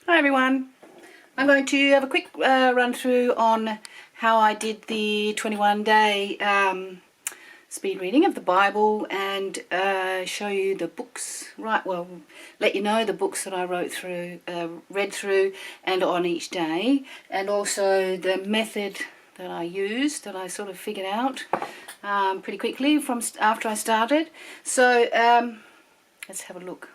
Hi everyone, I'm going to have a quick run through on how I did the 21-day speed reading of the Bible and show you the books, let you know the books that I read through and on each day, and also the method that I used, that I sort of figured out pretty quickly from after I started. So let's have a look.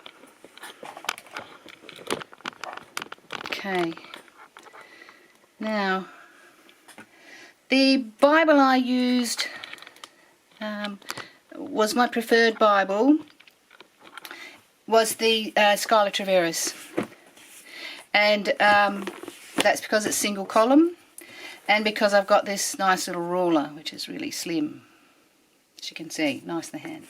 Okay, now the Bible I used was my preferred Bible, was the Schuyler Treveris, and that's because it's single column and because I've got this nice little ruler which is really slim, as you can see, nice in the hand.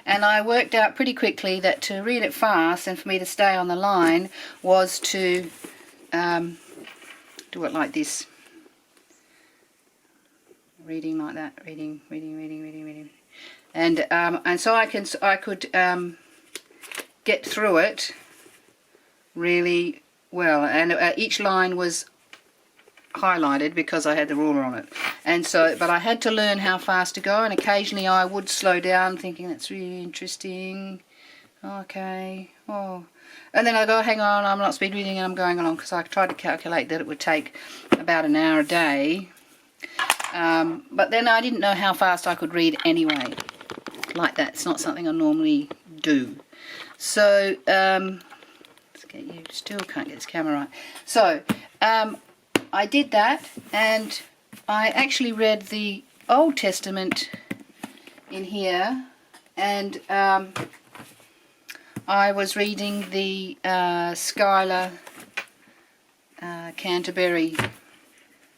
And I worked out pretty quickly that to read it fast and for me to stay on the line was to do it like this, reading like that, reading, and so I could get through it really well. And each line was highlighted because I had the ruler on it, and so but I had to learn how fast to go, and occasionally I would slow down thinking that's really interesting, okay, and then I go, hang on, I'm not speed reading and I'm going along, because I tried to calculate that it would take about an hour a day, but then I didn't know how fast I could read anyway, like that. It's not something I normally do. So let's get you, still can't get this camera right. So I did that, and I actually read the Old Testament in here, and I was reading the Schuyler Canterbury,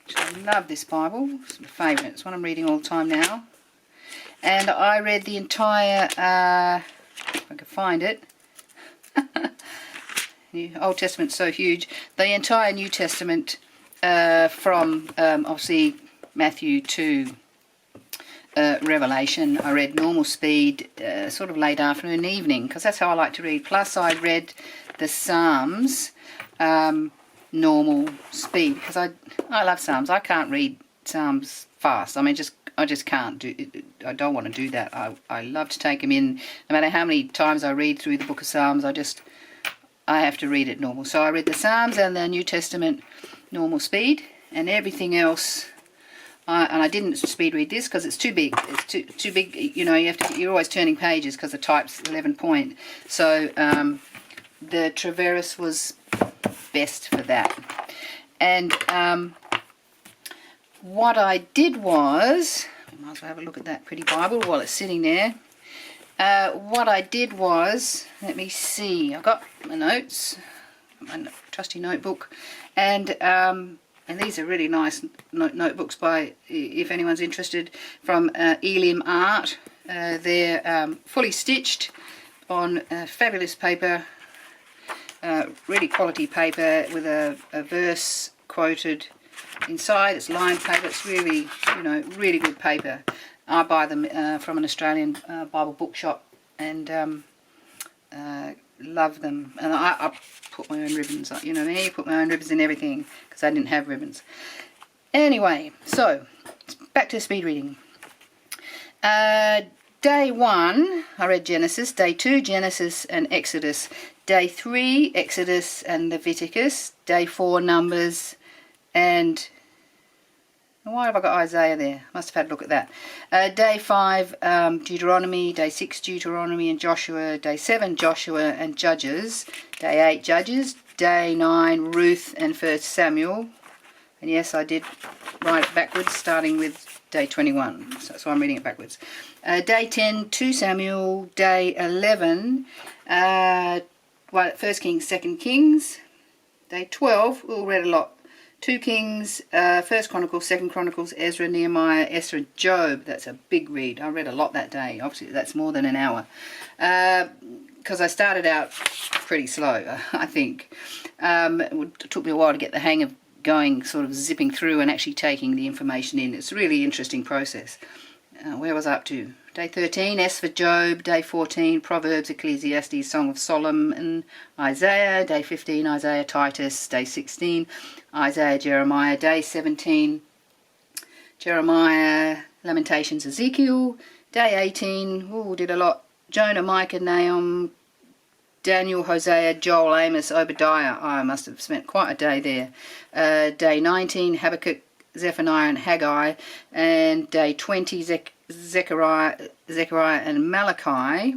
which I love this Bible. It's my favourite. It's one I'm reading all the time now. And I read the entire, if I can find it, the Old Testament's so huge, the entire New Testament from obviously Matthew to Revelation. I read normal speed, sort of late afternoon and evening, because that's how I like to read. Plus I read the Psalms normal speed, because I love Psalms. I can't read Psalms fast. I mean, I just can't do it. I don't want to do that. I love to take them in. No matter how many times I read through the book of Psalms, I have to read it normal. So I read the Psalms and the New Testament normal speed, and everything else. And I didn't speed read this because it's too big. It's too big. You know, you're always turning pages because the type's 11 point. So the Treveris was best for that. And what I did was, we might as well have a look at that pretty Bible while it's sitting there. What I did was, let me see. I got my notes, my trusty notebook, and these are really nice notebooks by, if anyone's interested, from Elim Art. They're fully stitched on fabulous paper, really quality paper, with a verse quoted inside. It's lined paper. It's really, really good paper. I buy them from an Australian Bible bookshop, and love them. And I put my own ribbons, you know me, put my own ribbons in everything, because I didn't have ribbons. Anyway, so back to speed reading. Day 1 I read Genesis, day 2 Genesis and Exodus, day 3 Exodus and Leviticus, day 4 Numbers, and why have I got Isaiah there? Must have had a look at that. Day 5 Deuteronomy, day 6 Deuteronomy and Joshua, day 7 Joshua and Judges, day 8 Judges, day 9 Ruth and 1 Samuel, and yes, I did write it backwards, starting with day 21, so I'm reading it backwards. Day 10 2 Samuel, day 11 1 Kings, 2 Kings, day 12, we all read a lot. 2 Kings, 1 Chronicles, 2 Chronicles, Ezra, Nehemiah, Esther, Job. That's a big read. I read a lot that day. Obviously, that's more than an hour. Because I started out pretty slow, I think. It took me a while to get the hang of going, sort of zipping through and actually taking the information in. It's a really interesting process. Where was I up to? Day 13, S for Job. Day 14, Proverbs, Ecclesiastes, Song of Solomon, Isaiah. Day 15, Isaiah, Titus. Day 16, Isaiah, Jeremiah. Day 17, Jeremiah, Lamentations, Ezekiel. Day 18, did a lot. Jonah, Micah, Nahum, Daniel, Hosea, Joel, Amos, Obadiah. I must have spent quite a day there. Day 19, Habakkuk, Zephaniah and Haggai. And day 20, Zechariah and Malachi.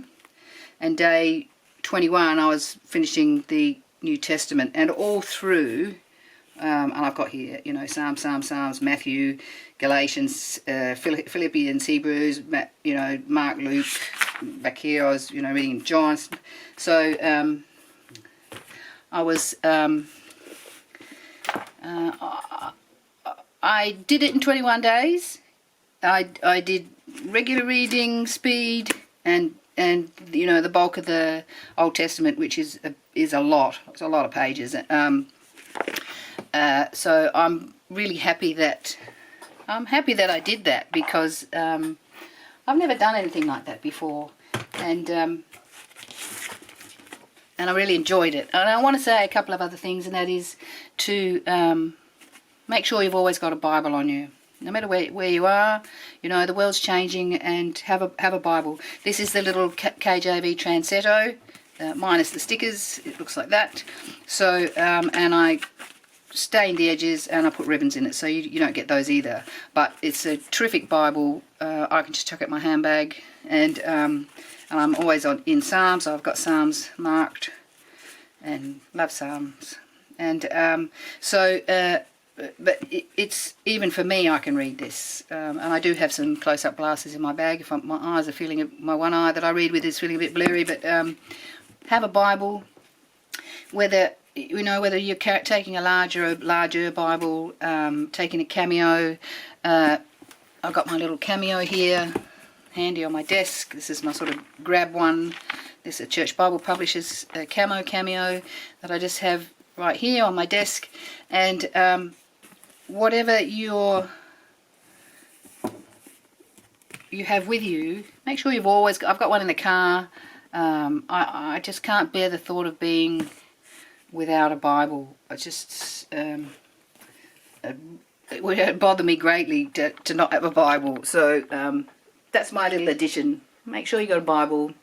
And day 21, I was finishing the New Testament. And all through, and I've got here, you know, Psalms, Matthew, Galatians, Philippians, Hebrews, you know, Mark, Luke. Back here I was, you know, reading John. So I was I did it in 21 days. I did regular reading, speed, and you know, the bulk of the Old Testament, which is a lot. It's a lot of pages. So I'm really happy that I did that, because I've never done anything like that before, and I really enjoyed it. And I want to say a couple of other things, and that is to make sure you've always got a Bible on you, no matter where you are. You know, the world's changing, and have a Bible. This is the little KJV Transetto, minus the stickers. It looks like that. So and I stained the edges and I put ribbons in it, so you don't get those either. But it's a terrific Bible. I can just chuck it in my handbag, and I'm always in Psalms. I've got Psalms marked and love Psalms. And but it's, even for me, I can read this. And I do have some close-up glasses in my bag if my eyes are feeling, my one eye that I read with is feeling a bit blurry. But have a Bible, whether you're taking a larger Bible, taking a cameo. I've got my little cameo here, handy on my desk. This is my sort of grab one. This is a Church Bible Publishers cameo that I just have right here on my desk. And whatever you have with you, make sure you've always got. I've got one in the car. I just can't bear the thought of being without a Bible. It just it would bother me greatly to not have a Bible. So that's my little addition. Make sure you got a Bible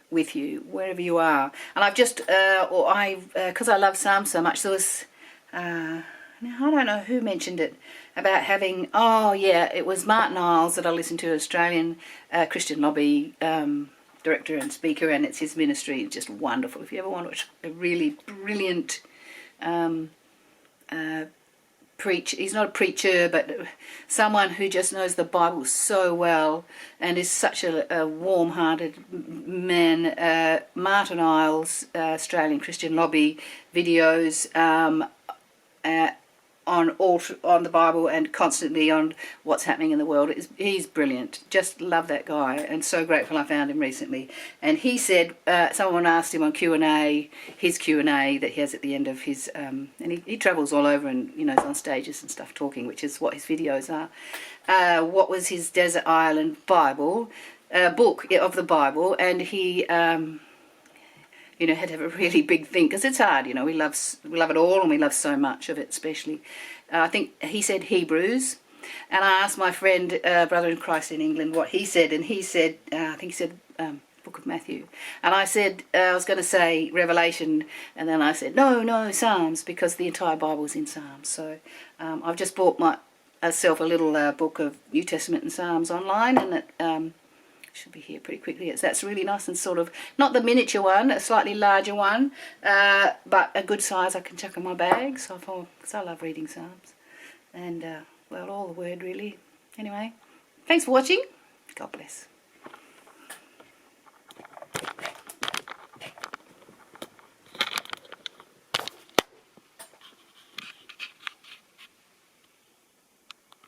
with you wherever you are. And I've just because I love Psalms so much, there was now I don't know who mentioned it about having, it was Martyn that I listened to, Australian Christian lobby director and speaker, and it's his ministry. It's just wonderful. If you ever want to watch a really brilliant he's not a preacher, but someone who just knows the Bible so well and is such a warm-hearted man. Martyn Australian Christian lobby videos on the Bible and constantly on what's happening in the world. He's brilliant. Just love that guy, and so grateful I found him recently. And he said, someone asked him on Q&A, his Q&A that he has at the end of his, and he travels all over and, you know, is on stages and stuff talking, which is what his videos are. What was his desert island Bible, book of the Bible, and he you know, had to have a really big think, because it's hard, you know, we love it all, and we love so much of it, especially. I think he said Hebrews, and I asked my friend, brother in Christ in England, what he said, and he said, I think he said Book of Matthew, and I said, I was going to say Revelation, and then I said, no, Psalms, because the entire Bible is in Psalms. So I've just bought myself a little book of New Testament and Psalms online, and it should be here pretty quickly. That's really nice, and sort of not the miniature one, a slightly larger one, but a good size I can chuck in my bag. So because I love reading Psalms, and well, all the word really. Anyway, thanks for watching. God bless.